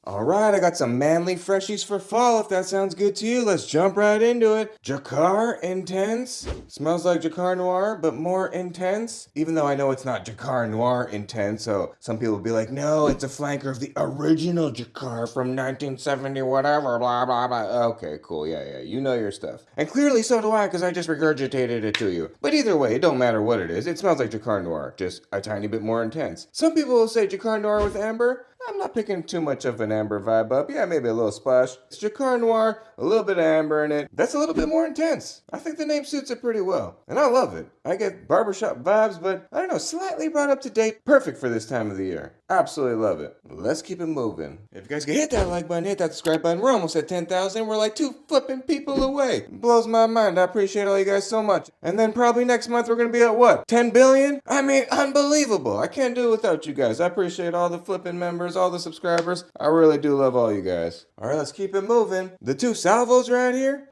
Alright, I got some manly freshies for fall. If that sounds good to you, let's jump right into it. Jacquard Intense. Smells like Jacquard Noir, but more intense. Even though I know it's not Jacquard Noir Intense, so some people will be like, no, it's a flanker of the original Jacquard from 1970 whatever, blah, blah, blah. Okay, cool, yeah, you know your stuff. And clearly so do I, because I just regurgitated it to you. But either way, it don't matter what it is. It smells like Jacquard Noir, just a tiny bit more intense. Some people will say Jacquard Noir with amber. I'm not picking too much of an amber vibe up. Yeah, maybe a little splash. It's Jacquard Noir, a little bit of amber in it. That's a little bit more intense. I think the name suits it pretty well. And I love it. I get barbershop vibes, but I don't know, slightly brought up to date. Perfect for this time of the year. Absolutely love it. Let's keep it moving. If you guys can hit that like button, hit that subscribe button. We're almost at 10,000. We're like 2 flipping people away. It blows my mind. I appreciate all you guys so much. And then probably next month we're going to be at what? 10 billion? I mean, unbelievable. I can't do it without you guys. I appreciate all the flipping members, all the subscribers. I really do love all you guys. All right, let's keep it moving. The 2 salvos right here.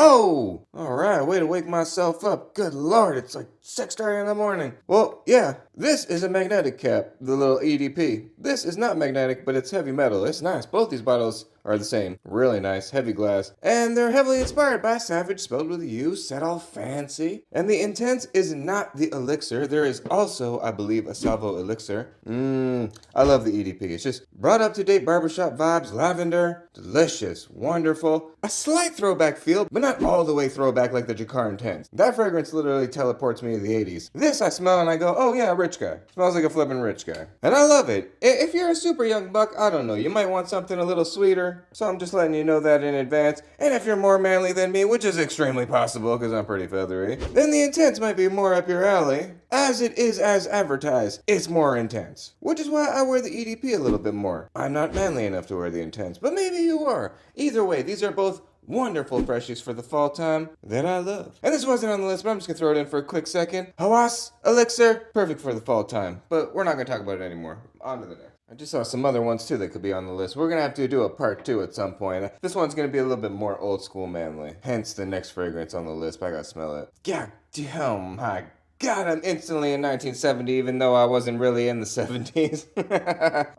Oh, all right, way to wake myself up. Good Lord, it's like 6:30 in the morning. Well, yeah, this is a magnetic cap, the little EDP. This is not magnetic, but it's heavy metal. It's nice. Both these bottles are the same. Really nice, heavy glass. And they're heavily inspired by Savage, spelled with a U, set all fancy. And the Intense is not the elixir. There is also, I believe, a Salvo elixir. I love the EDP. It's just brought up to date barbershop vibes, lavender, delicious, wonderful. A slight throwback feel, but not all the way throwback like the Jacquard Intense. That fragrance literally teleports me to the 80s. This I smell and I go, oh yeah, rich guy. Smells like a flippin' rich guy. And I love it. If you're a super young buck, I don't know, you might want something a little sweeter. So I'm just letting you know that in advance. And if you're more manly than me, which is extremely possible because I'm pretty feathery, then the Intense might be more up your alley. As it is as advertised, it's more intense. Which is why I wear the EDP a little bit more. I'm not manly enough to wear the Intense, but maybe you are. Either way, these are both wonderful freshies for the fall time that I love. And this wasn't on the list, but I'm just gonna throw it in for a quick second. SOS Elixir, perfect for the fall time. But we're not gonna talk about it anymore. On to the next. I just saw some other ones too that could be on the list. We're gonna have to do a part 2 at some point. This one's gonna be a little bit more old school manly. Hence the next fragrance on the list, but I gotta smell it. God damn, my God, I'm instantly in 1970 even though I wasn't really in the 70s.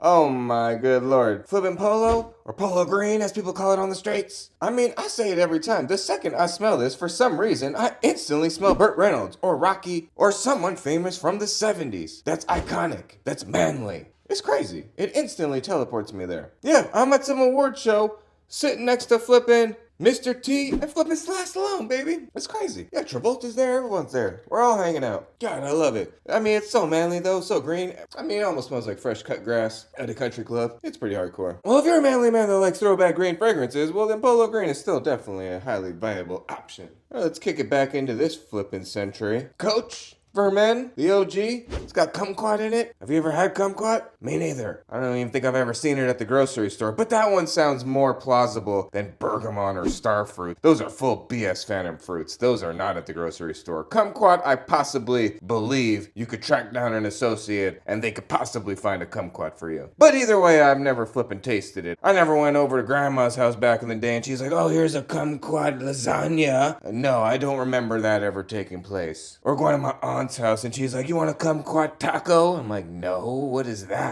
Oh my good Lord. Flippin' polo, or polo green as people call it on the streets. I mean, I say it every time. The second I smell this, for some reason, I instantly smell Burt Reynolds, or Rocky, or someone famous from the 70s. That's iconic. That's manly. It's crazy. It instantly teleports me there. Yeah, I'm at some award show, sitting next to flippin' Mr. T and flipping Sly Stallone, baby. It's crazy. Yeah, Travolta's there, everyone's there. We're all hanging out. God, I love it. I mean, it's so manly though, so green. I mean, it almost smells like fresh cut grass at a country club. It's pretty hardcore. Well, if you're a manly man that likes throwback green fragrances, well then Polo Green is still definitely a highly viable option. All right, let's kick it back into this flipping century. Coach for men, the OG. It's got kumquat in it. Have you ever had kumquat? Me neither. I don't even think I've ever seen it at the grocery store, but that one sounds more plausible than bergamot or starfruit. Those are full BS phantom fruits. Those are not at the grocery store. Kumquat, I possibly believe you could track down an associate and they could possibly find a kumquat for you. But either way, I've never flippin' tasted it. I never went over to grandma's house back in the day and she's like, oh, here's a kumquat lasagna. No, I don't remember that ever taking place. Or going to my aunt's house and she's like, you want a kumquat taco? I'm like, no, what is that?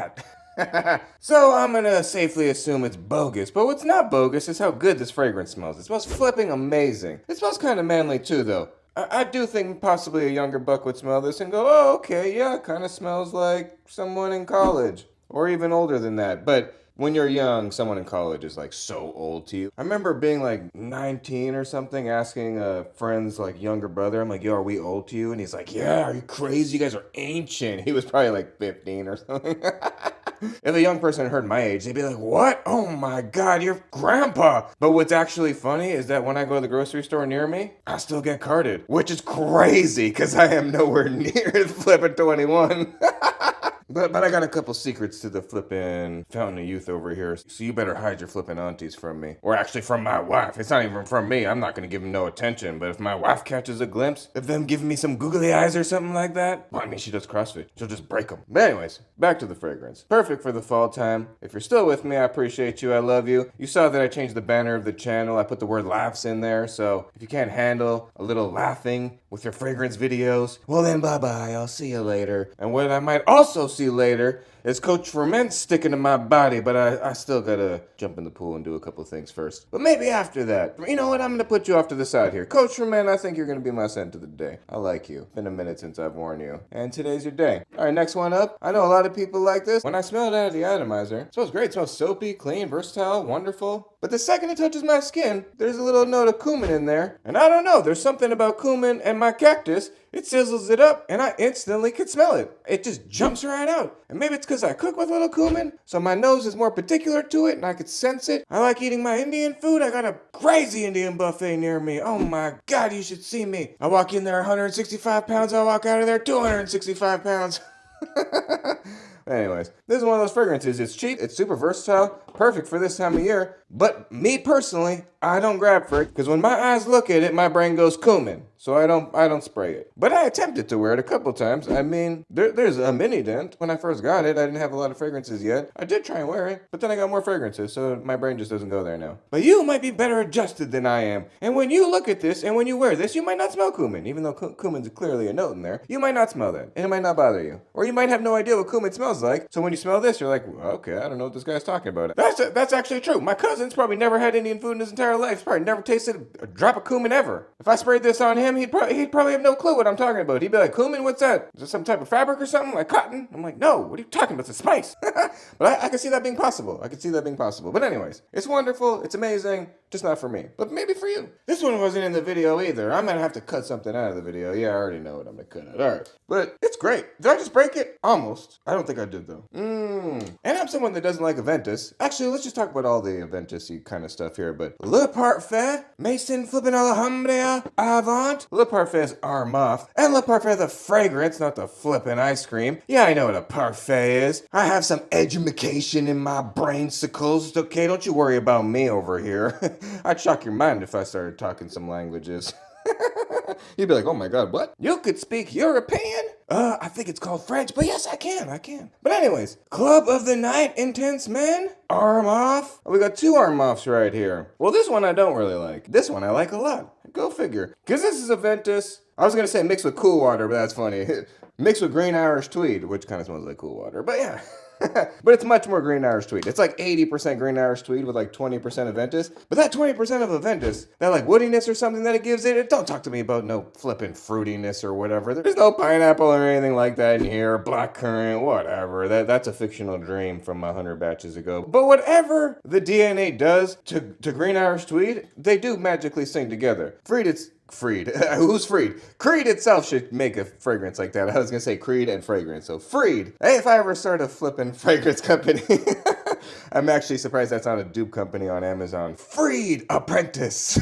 So I'm gonna safely assume it's bogus, but what's not bogus is how good this fragrance smells. It smells flipping amazing. It smells kind of manly too though. I do think possibly a younger buck would smell this and go, oh, okay, yeah, it kind of smells like someone in college. Or even older than that, but when you're young, someone in college is like so old to you. I remember being like 19 or something, asking a friend's like younger brother, I'm like, yo, are we old to you? And he's like, yeah, are you crazy? You guys are ancient. He was probably like 15 or something. If a young person heard my age, they'd be like, what? Oh my God, you're grandpa. But what's actually funny is that when I go to the grocery store near me, I still get carded, which is crazy because I am nowhere near flipping 21. But I got a couple secrets to the flippin' Fountain of Youth over here, so you better hide your flippin' aunties from me. Or actually from my wife. It's not even from me. I'm not gonna give them no attention, but if my wife catches a glimpse of them giving me some googly eyes or something like that, well, I mean, she does CrossFit. She'll just break them. But anyways, back to the fragrance. Perfect for the fall time. If you're still with me, I appreciate you. I love you. You saw that I changed the banner of the channel. I put the word laughs in there, so if you can't handle a little laughing with your fragrance videos, well then bye-bye. I'll see you later. And what I might also see later It's Coach Ferment sticking to my body, but I still gotta jump in the pool and do a couple things first. But maybe after that. You know what? I'm gonna put you off to the side here. Coach Ferment, I think you're gonna be my scent of the day. I like you. Been a minute since I've worn you. And today's your day. Alright, next one up. I know a lot of people like this. When I smell it out of the atomizer, it smells great. It smells soapy, clean, versatile, wonderful. But the second it touches my skin, there's a little note of cumin in there. And I don't know, there's something about cumin and my cactus. It sizzles it up, and I instantly could smell it. It just jumps right out. And maybe it's because I cook with little cumin, so my nose is more particular to it, and I could sense it. I like eating my Indian food. I got a crazy Indian buffet near me. Oh my God, you should see me. I walk in there 165 pounds, I walk out of there 265 pounds. Anyways, this is one of those fragrances. It's cheap, it's super versatile, perfect for this time of year. But me personally, I don't grab for it because when my eyes look at it, my brain goes cumin. So I don't spray it. But I attempted to wear it a couple times. I mean, there's a mini dent. When I first got it, I didn't have a lot of fragrances yet. I did try and wear it, but then I got more fragrances, so my brain just doesn't go there now. But you might be better adjusted than I am. And when you look at this and when you wear this, you might not smell cumin. Even though cumin's clearly a note in there, you might not smell that. And it might not bother you. Or you might have no idea what cumin smells like. So when you smell this, you're like, well, okay, I don't know what this guy's talking about. That's actually true. My cousin's probably never had Indian food in his entire life. He's probably never tasted a drop of cumin ever. If I sprayed this on him, he'd probably have no clue what I'm talking about. He'd be like, cumin, what's that? Is this some type of fabric or something? Like cotton? I'm like, no, what are you talking about? It's a spice. But I can see that being possible. But anyways, it's wonderful. It's amazing. Just not for me. But maybe for you. This one wasn't in the video either. I'm gonna have to cut something out of the video. Yeah, I already know what I'm gonna cut out. Alright. But it's great. Did I just break it? Almost. I don't think I did though. And I'm someone that doesn't like Aventus. Actually, let's just talk about all the Aventus-y kind of stuff here. But Le Parfait, Mason flipping Alhambra, Avant. Le Parfait's Armaf. And Le Parfait the fragrance, not the flippin' ice cream. Yeah, I know what a parfait is. I have some edumacation in my brainsicles. Okay, don't you worry about me over here. I'd shock your mind if I started talking some languages. You'd be like, oh my God, what? You could speak European? I think it's called French, but yes, I can. But anyways, Club of the Night, Intense Men, Arm Off. We got two arm offs right here. Well, this one I don't really like. This one I like a lot. Go figure. Because this is Aventus. I was going to say mixed with Cool Water, but that's funny. Mixed with Green Irish Tweed, which kind of smells like Cool Water, but yeah. But it's much more Green Irish Tweed. It's like 80% Green Irish Tweed with like 20% Aventus. But that 20% of Aventus, that like woodiness or something that it gives it, don't talk to me about no flippin' fruitiness or whatever. There's no pineapple or anything like that in here. Blackcurrant, whatever. That's a fictional dream from 100 batches ago. But whatever the DNA does to Green Irish Tweed, they do magically sing together. Who's Freed? Creed itself should make a fragrance like that. I was gonna say Creed and fragrance, so Freed. Hey, if I ever start a flippin' fragrance company, I'm actually surprised that's not a dupe company on Amazon. Freed Apprentice.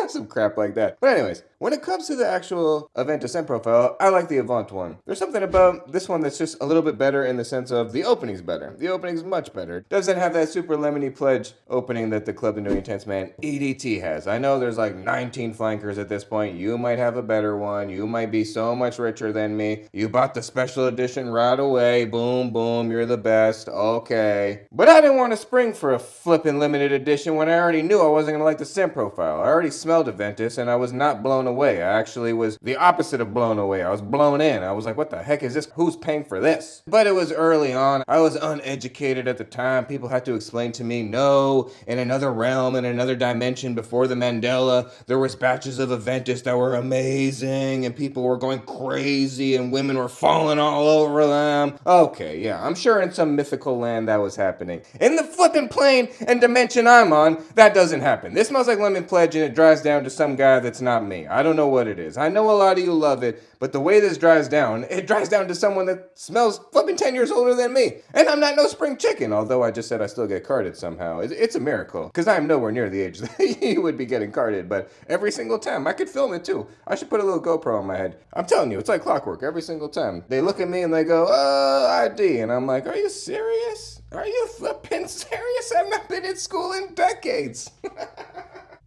Some crap like that. But anyways, when it comes to the actual Aventus scent profile, I like the Avant one. There's something about this one that's just a little bit better in the sense of the opening's better. The opening's much better. Doesn't have that super lemony pledge opening that the Club of the New Intense Man EDT has. I know there's like 19 flankers at this point. You might have a better one. You might be so much richer than me. You bought the special edition right away. Boom, boom, you're the best. Okay. But I didn't want to spring for a flippin' limited edition when I already knew I wasn't gonna like the scent profile. I already smelled Aventus and I was not blown away. I actually was the opposite of blown away. I was blown in. I was like, what the heck is this? Who's paying for this? But it was early on. I was uneducated at the time. People had to explain to me, no, in another realm, in another dimension before the Mandela, there was batches of Aventus that were amazing and people were going crazy and women were falling all over them. Okay, yeah, I'm sure in some mythical land that was happening. In the flipping plane and dimension I'm on, that doesn't happen. This smells like lemon pledge and it dries down to some guy that's not me. I don't know what it is. I know a lot of you love it, but the way this dries down, it dries down to someone that smells flipping 10 years older than me. And I'm not no spring chicken, although I just said I still get carded somehow. It's a miracle, because I'm nowhere near the age that you would be getting carded, but every single time, I could film it too. I should put a little GoPro on my head. I'm telling you, it's like clockwork every single time. They look at me and they go, ID, and I'm like, are you serious? Are you flipping serious? I've not been in school in decades.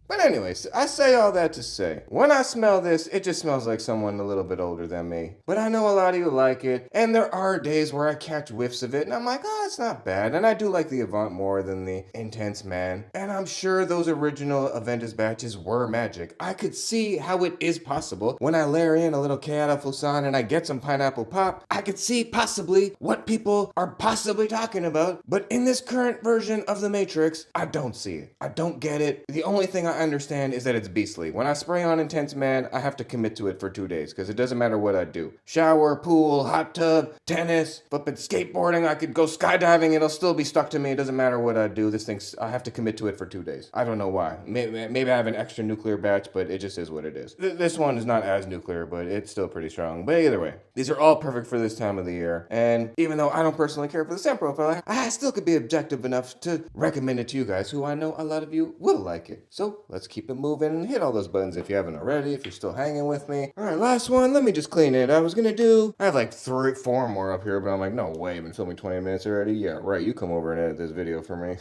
But anyways, I say all that to say, when I smell this, it just smells like someone a little bit older than me. But I know a lot of you like it, and there are days where I catch whiffs of it, and I'm like, oh, it's not bad. And I do like the Avant more than the Intense Man. And I'm sure those original Aventus batches were magic. I could see how it is possible. When I layer in a little Kayada Fusan and I get some Pineapple Pop, I could see possibly what people are possibly talking about. But in this current version of the Matrix, I don't see it. I don't get it. The only thing I understand is that it's beastly. When I spray on Intense Man, I have to commit to it for 2 days because it doesn't matter what I do. Shower, pool, hot tub, tennis, flipping skateboarding, I could go skydiving, it'll still be stuck to me. It doesn't matter what I do. This thing's, I have to commit to it for 2 days. I don't know why. Maybe I have an extra nuclear batch, but it just is what it is. This one is not as nuclear, but it's still pretty strong. But either way, these are all perfect for this time of the year. And even though I don't personally care for the scent profile, I still could be objective enough to recommend it to you guys, who I know a lot of you will like it. So let's keep it moving and hit all those buttons if you haven't already, if you're still hanging with me. All right, last one. Let me just clean it. I have like 4 more up here, but I'm like, no way, I've been filming 20 minutes already. Yeah, right, you come over and edit this video for me.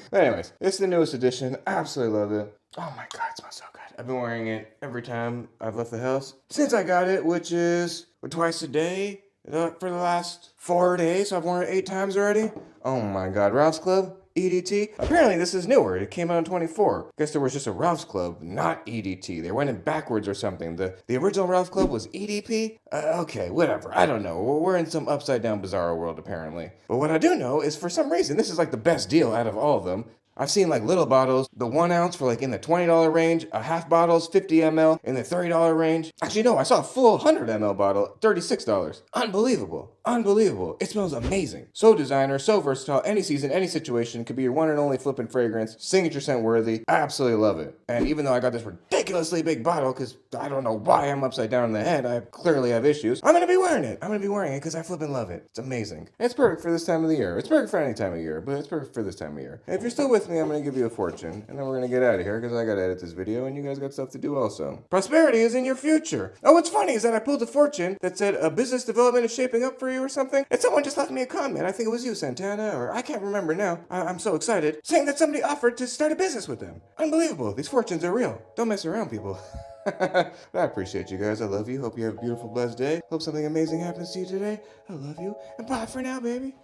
But anyways, it's the newest edition. I absolutely love it. Oh my God, it smells so good. I've been wearing it every time I've left the house since I got it, which is twice a day for the last 4 days. So I've worn it 8 times already. Oh my God, Ralph's Club, EDT. Apparently this is newer. It came out in 24. Guess there was just a Ralph's Club, not EDT. They went in backwards or something. The original Ralph's Club was EDP? Okay, whatever. I don't know. We're in some upside down bizarro world apparently. But what I do know is for some reason, this is like the best deal out of all of them. I've seen like little bottles, the 1 ounce for like in the $20 range, a half bottles, 50 ml in the $30 range. Actually, no, I saw a full 100 ml bottle, $36. Unbelievable. Unbelievable. It smells amazing. So designer, so versatile, any season, any situation, could be your one and only flippin' fragrance, signature scent worthy. I absolutely love it. And even though I got this ridiculously big bottle, because I don't know why I'm upside down in the head, I clearly have issues, I'm gonna be wearing it. I'm gonna be wearing it because I flippin' love it. It's amazing. And it's perfect for this time of the year. It's perfect for any time of year, but it's perfect for this time of year. And if you're still with me, I'm gonna give you a fortune, and then we're gonna get out of here because I gotta edit this video and you guys got stuff to do also. Prosperity is in your future. Oh, what's funny is that I pulled a fortune that said a business development is shaping up for you or something, and someone just left me a comment. I think it was you, Santana, or I can't remember now. I'm so excited, saying that somebody offered to start a business with them. Unbelievable. These fortunes are real. Don't mess around, people. I appreciate you guys. I love you. Hope you have a beautiful, blessed day. Hope something amazing happens to you today. I love you. And bye for now, baby.